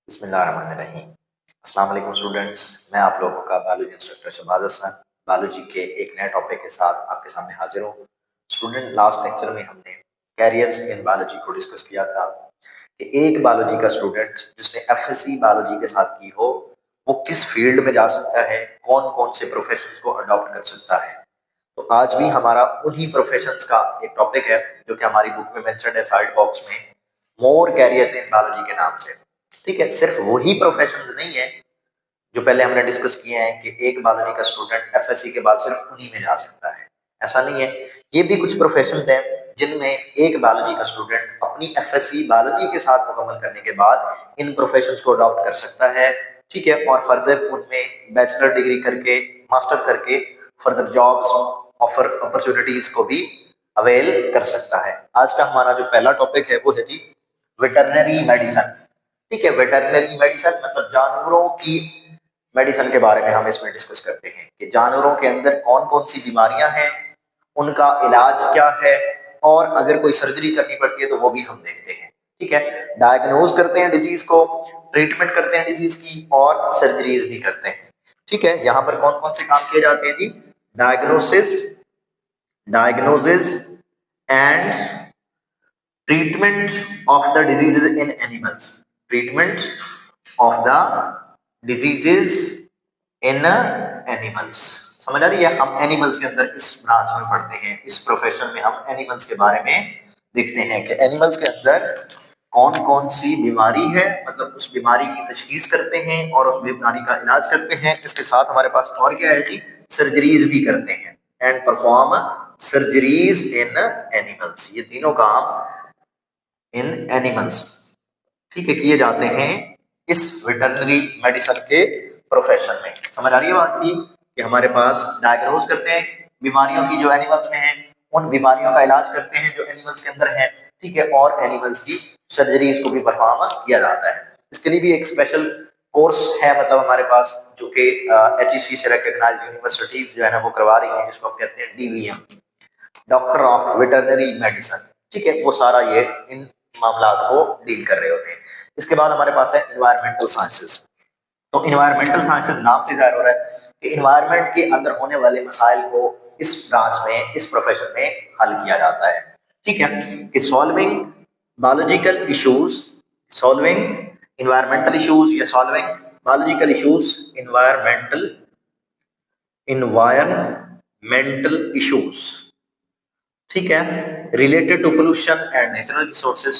बिस्मिल्लाहिर्रहमानिर्रहीम। अस्सलाम वालेकुम स्टूडेंट्स, मैं आप लोगों का biology instructor Shahbaz Hasan biology के एक नए टॉपिक के साथ आपके सामने हाजिर हूँ। स्टूडेंट, लास्ट लेक्चर में हमने कैरियर्स इन बायोलॉजी को डिस्कस किया था कि एक बायोलॉजी का स्टूडेंट जिसने एफएससी बायोलॉजी के साथ की हो वो किस फील्ड में जा सकता है, कौन कौन से प्रोफेशंस को अडॉप्ट कर सकता है। तो आज भी हमारा उन्हीं प्रोफेशंस का एक टॉपिक है जो कि हमारी बुक में मेंशन्ड है साइड बॉक्स में, मोर कैरियर्स इन बायोलॉजी के नाम से। ठीक है, सिर्फ वही प्रोफेशंस नहीं है जो पहले हमने डिस्कस किए हैं कि एक बायोलॉजी का स्टूडेंट एफएससी के बाद सिर्फ उन्हीं में जा सकता है, ऐसा नहीं है। ये भी कुछ प्रोफेशंस हैं जिनमें एक बायोलॉजी का स्टूडेंट अपनी एफएससी बायोलॉजी के साथ मुकम्मल करने के बाद इन प्रोफेशंस को अडॉप्ट कर सकता है। ठीक है, और फर्दर उनमें बैचलर डिग्री करके, मास्टर करके फर्दर जॉब्स ऑफर अपॉर्चुनिटीज को भी अवेल कर सकता है। आज का हमारा जो पहला टॉपिक है वो है जी वेटरनरी मेडिसिन। ठीक है, वेटरनरी मेडिसिन मतलब जानवरों की मेडिसिन के बारे में हम इसमें डिस्कस करते हैं कि जानवरों के अंदर कौन कौन सी बीमारियां हैं, उनका इलाज क्या है, और अगर कोई सर्जरी करनी पड़ती है तो वो भी हम देखते हैं। ठीक है, डायग्नोज करते हैं डिजीज को, ट्रीटमेंट करते हैं डिजीज की, और सर्जरीज भी करते हैं। ठीक है, यहाँ पर कौन कौन से काम किए जाते हैं जी? Diagnosis and treatment of the diseases in animals. Treatment of the diseases in animals. समझ आ रही है? हम एनिमल्स के अंदर इस ब्रांच में पढ़ते हैं, इस प्रोफेशन में हम एनिमल्स के बारे में देखते हैं कि एनिमल्स के अंदर कौन कौन सी बीमारी है, मतलब उस बीमारी की तशखीस करते हैं और उस बीमारी का इलाज करते हैं। इसके साथ हमारे पास और क्या है जी? सर्जरीज भी करते हैं, and perform surgeries in animals. ये तीनों काम इन एनिमल्स, ठीक है, किए जाते हैं इस वेटरनरी मेडिसिन के प्रोफेशन में। समझ आ रही है बात की कि हमारे पास डायग्नोज करते हैं बीमारियों की जो एनिमल्स में है, उन बीमारियों का इलाज करते हैं जो एनिमल्स के अंदर है। ठीक है, और एनिमल्स की सर्जरीज को भी परफॉर्म किया जाता है। इसके लिए भी एक स्पेशल कोर्स है, मतलब हमारे पास, जो कि HEC से रिकॉग्नाइज्ड यूनिवर्सिटीज जो है ना वो करवा रही है, जिसको हम कहते हैं DVM, doctor of veterinary medicine. ठीक है, वो सारा ये इन मामला को डील कर रहे होते हैं। इसके बाद हमारे पास है इन्वायरमेंटल साइंसेस। तो इन्वायरमेंटल साइंसेस नाम से जाहिर हो रहा है कि इन्वायरमेंट के अंदर होने वाले मसाइल को इस ब्रांच में, इस प्रोफेशन में हल किया जाता है। ठीक है, कि solving biological issues, solving environmental issues या solving biological issues, environmental issues. ठीक है, related to pollution and natural resources.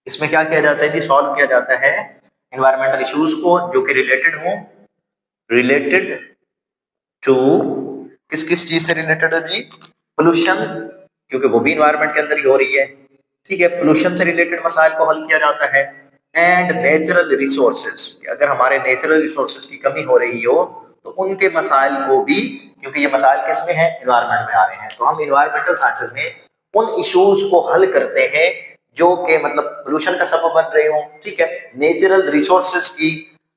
इसमें क्या किया जाता है जी? सॉल्व किया जाता है इन्वायरमेंटल इश्यूज को जो कि रिलेटेड हो, रिलेटेड टू किस किस चीज से रिलेटेड है जी? पोल्यूशन, क्योंकि वो भी इन्वायरमेंट के अंदर ही हो रही है। ठीक है, पोल्यूशन से रिलेटेड मसाइल को हल किया जाता है। एंड नेचुरल रिसोर्सेज, अगर हमारे नेचुरल रिसोर्सेज की कमी हो रही हो तो उनके मसाइल को भी, क्योंकि ये मसाइल किस में है? इन्वायरमेंट में आ रहे हैं, तो हम इन्वायरमेंटल साइंसेज में उन इश्यूज को हल करते हैं जो कि मतलब पोल्यूशन का सबब बन रहे हो। ठीक है, नेचुरल रिसोर्सेज की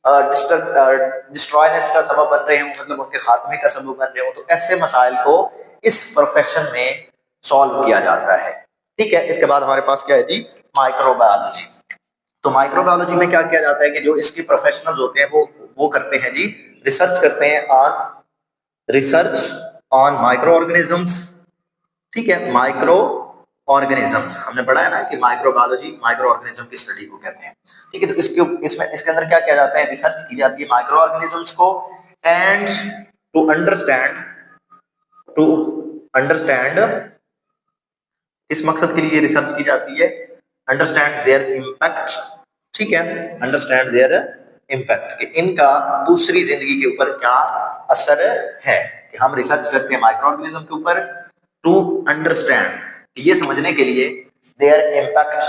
डिस्ट्रॉयनेस का सबब बन रहे हो, मतलब उनके खात्मे का सबब बन रहे हो। तो ऐसे मसाइल को इस प्रोफेशन में सॉल्व किया जाता है। ठीक है, इसके बाद हमारे पास क्या है जी? माइक्रोबायोलॉजी। तो माइक्रोबायोलॉजी में क्या किया जाता है कि जो इसके प्रोफेशनल्स होते हैं वो करते हैं जी, रिसर्च करते हैं ऑन माइक्रो ऑर्गेनिजम्स। ठीक है, माइक्रो ऑर्गेनिजम्स हमने पढ़ा है ना कि माइक्रोबायोलॉजी माइक्रो ऑर्गेनिज्म की स्टडी को कहते हैं। ठीक है, तो इसके अंदर क्या किया जाता है? रिसर्च की जाती है माइक्रो ऑर्गेनिजम्स को, एंड टू अंडरस्टैंड इस मकसद के लिए रिसर्च की जाती है, अंडरस्टैंड देयर इम्पैक्ट। ठीक है, अंडरस्टैंड देयर इम्पैक्ट, कि इनका दूसरी जिंदगी के ऊपर क्या असर है। कि हम रिसर्च करते हैं माइक्रो ऑर्गेनिज्म के ऊपर टू अंडरस्टैंड, ये समझने के लिए there impact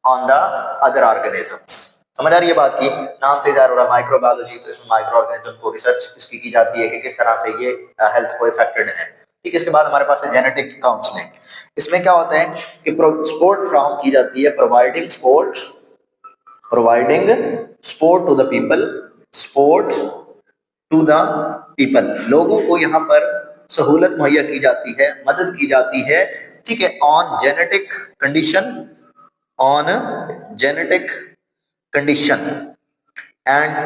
on the other organisms. समझ आ रही है बात की? नाम से जाहिर हो रहा है माइक्रोबायोलॉजी, तो इसमें माइक्रो ऑर्गेनिज्म को रिसर्च इसकी की जाती है कि किस तरह से ये हेल्थ को इफेक्टेड है। ठीक, इसके बाद हमारे पास है जेनेटिक काउंसलिंग। इसमें क्या होता है कि सपोर्ट फ्राहम की जाती है, providing support to the people, support to the people, लोगों को यहाँ पर सहूलत मुहैया की जाती है, मदद की जाती है। ठीक है, on genetic condition and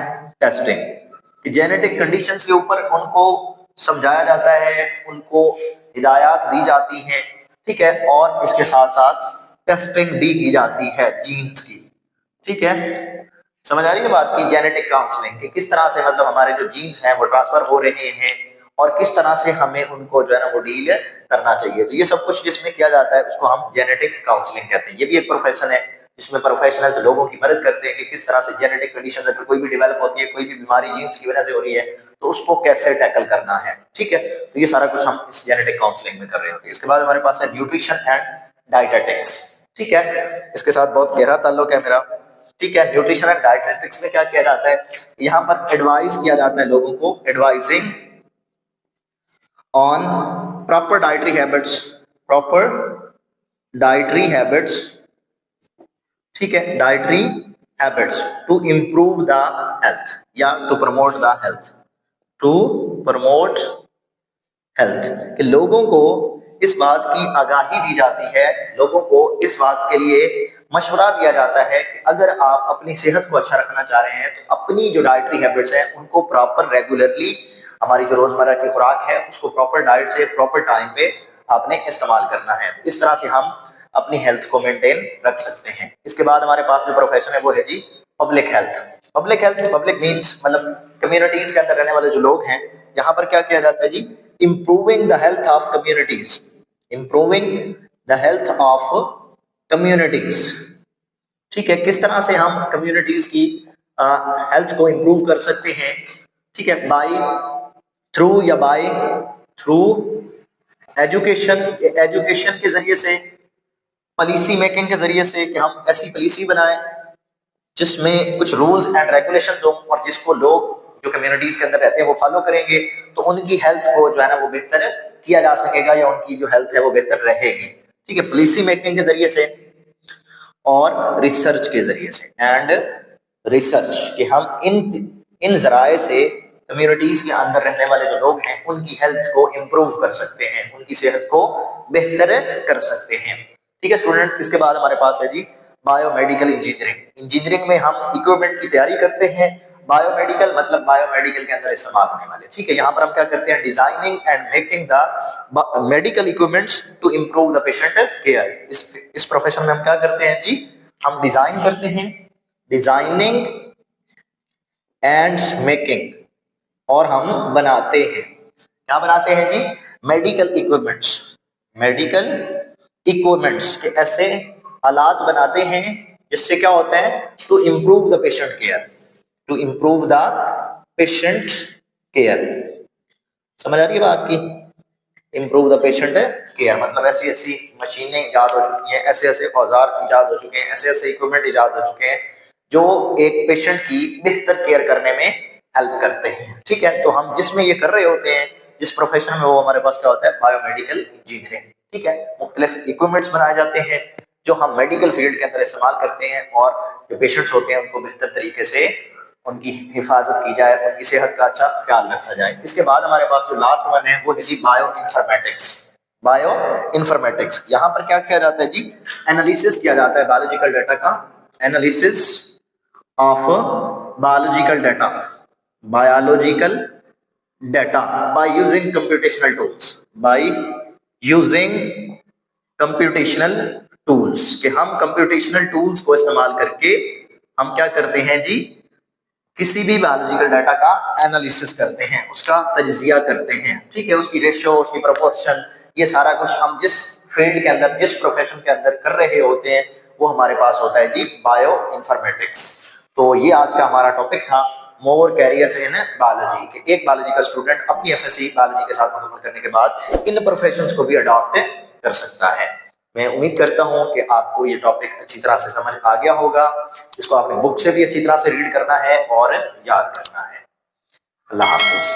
testing. Genetic conditions के ऊपर उनको समझाया जाता है, उनको हिदायत दी जाती हैं, ठीक है, और इसके साथ साथ टेस्टिंग भी की जाती है जीन्स की, ठीक है। समझ आ रही है बात की जेनेटिक काउंसलिंग कि किस तरह से मतलब हमारे जो जीन्स हैं वो ट्रांसफर हो रहे हैं और किस तरह से हमें उनको जो है ना वो डील करना चाहिए। तो ये सब कुछ जिसमें किया जाता है उसको हम जेनेटिक काउंसलिंग कहते हैं। ये भी एक प्रोफेशन है जिसमें प्रोफेशनल्स लोगों की मदद करते हैं कि किस तरह से जेनेटिक कंडीशन अगर कोई भी डेवलप होती है, कोई भी बीमारी जीन्स की वजह से हो रही है, तो उसको कैसे टैकल करना है, ठीक है। तो ये सारा कुछ हम इस जेनेटिक काउंसलिंग में कर रहे होते हैं। इसके बाद हमारे पास है न्यूट्रिशन एंड डाइटेटिक्स, ठीक है, इसके साथ बहुत गहरा ताल्लुक है मेरा, ठीक है। न्यूट्रिशन एंड डाइटेटिक्स में क्या किया जाता है, यहाँ पर एडवाइस किया जाता है लोगों को, advising on proper dietary habits, proper dietary habits, ठीक है, dietary habits to improve the health या to promote the health, to promote health, कि लोगों को इस बात की आगाही दी जाती है, लोगों को इस बात के लिए मशवरा दिया जाता है कि अगर आप अपनी सेहत को अच्छा रखना चाह रहे हैं तो अपनी जो डाइटरी हैबिट्स हैं उनको प्रॉपर रेगुलरली, हमारी जो रोजमर्रा की खुराक है उसको प्रॉपर डाइट से प्रॉपर टाइम पे आपने इस्तेमाल करना है। इस तरह से हम अपनी हेल्थ को मेंटेन रख सकते हैं। इसके बाद हमारे पास जो प्रोफेशन है वो है जी public health. Public health, public means मतलब कम्युनिटीज के अंदर रहने वाले जो लोग हैं, यहाँ पर क्या किया जाता है जी, improving the health of communities, improving the health of communities, ठीक है, किस तरह से हम कम्युनिटीज की हेल्थ को इंप्रूव कर सकते हैं, ठीक है, बाय थ्रू या बाय थ्रू एजुकेशन, एजुकेशन के जरिए से, पॉलिसी मेकिंग के जरिए से कि हम ऐसी पॉलिसी बनाएं जिसमें कुछ रूल्स एंड रेगुलेशंस हो और जिसको लोग जो कम्युनिटीज के अंदर रहते हैं वो फॉलो करेंगे, तो उनकी हेल्थ को जो है ना वो बेहतर किया जा सकेगा या उनकी जो हेल्थ है वो बेहतर रहेगी, ठीक है, पॉलिसी मेकिंग के जरिए से और रिसर्च के जरिए से, एंड रिसर्च कि हम इन जराए से कम्युनिटीज के अंदर रहने वाले जो लोग हैं उनकी हेल्थ को इंप्रूव कर सकते हैं, उनकी सेहत को बेहतर कर सकते हैं, ठीक है स्टूडेंट। इसके बाद हमारे पास है जी बायोमेडिकल इंजीनियरिंग। इंजीनियरिंग में हम इक्विपमेंट की तैयारी करते हैं, बायोमेडिकल मतलब बायोमेडिकल के अंदर इस्तेमाल होने वाले, ठीक है। यहाँ पर हम क्या करते हैं, designing and making the medical equipments to improve the patient care. इस प्रोफेशन में हम क्या करते हैं जी, हम डिजाइन करते हैं, डिजाइनिंग एंड मेकिंग, और हम बनाते हैं, क्या बनाते हैं जी, मेडिकल इक्विपमेंट्स, मेडिकल इक्विपमेंट्स के ऐसे आलात बनाते हैं जिससे क्या होता है, to improve the patient care, to improve the patient care. समझ आ रही है बात की, इंप्रूव द पेशेंट केयर मतलब ऐसी ऐसी मशीनें ईजाद हो चुकी हैं, ऐसे ऐसे औजार ईजाद हो चुके हैं, ऐसे ऐसे इक्विपमेंट ईजाद हो चुके हैं जो एक पेशेंट की बेहतर केयर करने में हेल्प करते हैं, ठीक है। तो हम जिसमें ये कर रहे होते हैं, जिस प्रोफेशन में, वो हमारे पास क्या होता है, बायोमेडिकल इंजीनियरिंग, ठीक है। मुख्तलिफ इक्विपमेंट्स बनाए जाते हैं जो हम मेडिकल फील्ड के अंदर इस्तेमाल करते हैं और जो पेशेंट्स होते हैं उनको बेहतर तरीके से उनकी हिफाजत की जाए, उनकी सेहत का अच्छा ख्याल रखा जाए। इसके बाद हमारे पास जो लास्ट वन है वो है जी बायो इन्फॉर्मेटिक्स। बायो इन्फॉर्मेटिक्स, यहाँ पर क्या किया जाता है जी, एनालिसिस किया जाता है बायोलॉजिकल डाटा का, analysis of biological data, biological data by using computational tools, by using computational tools, कि हम कंप्यूटेशनल टूल्स को इस्तेमाल करके हम क्या करते हैं जी, किसी भी बायोलॉजिकल डाटा का एनालिसिस करते हैं, उसका तज्जिया करते हैं, ठीक है, उसकी रेशियो, उसकी प्रोपोर्शन, ये सारा कुछ हम जिस फील्ड के अंदर, जिस प्रोफेशन के अंदर कर रहे होते हैं वो हमारे पास होता है जी बायो इन्फॉर्मेटिक्स। तो ये आज का हमारा टॉपिक था, मोर कैरियर्स इन बायोलॉजी, के एक बायोलॉजी का स्टूडेंट अपनी एफएससी बायोलॉजी के साथ मुकम्मल करने के बाद इन प्रोफेशंस को भी अडॉप्ट कर सकता है। मैं उम्मीद करता हूं कि आपको ये टॉपिक अच्छी तरह से समझ आ गया होगा, इसको आपने बुक से भी अच्छी तरह से रीड करना है और याद करना है। अल्लाह हाफिज।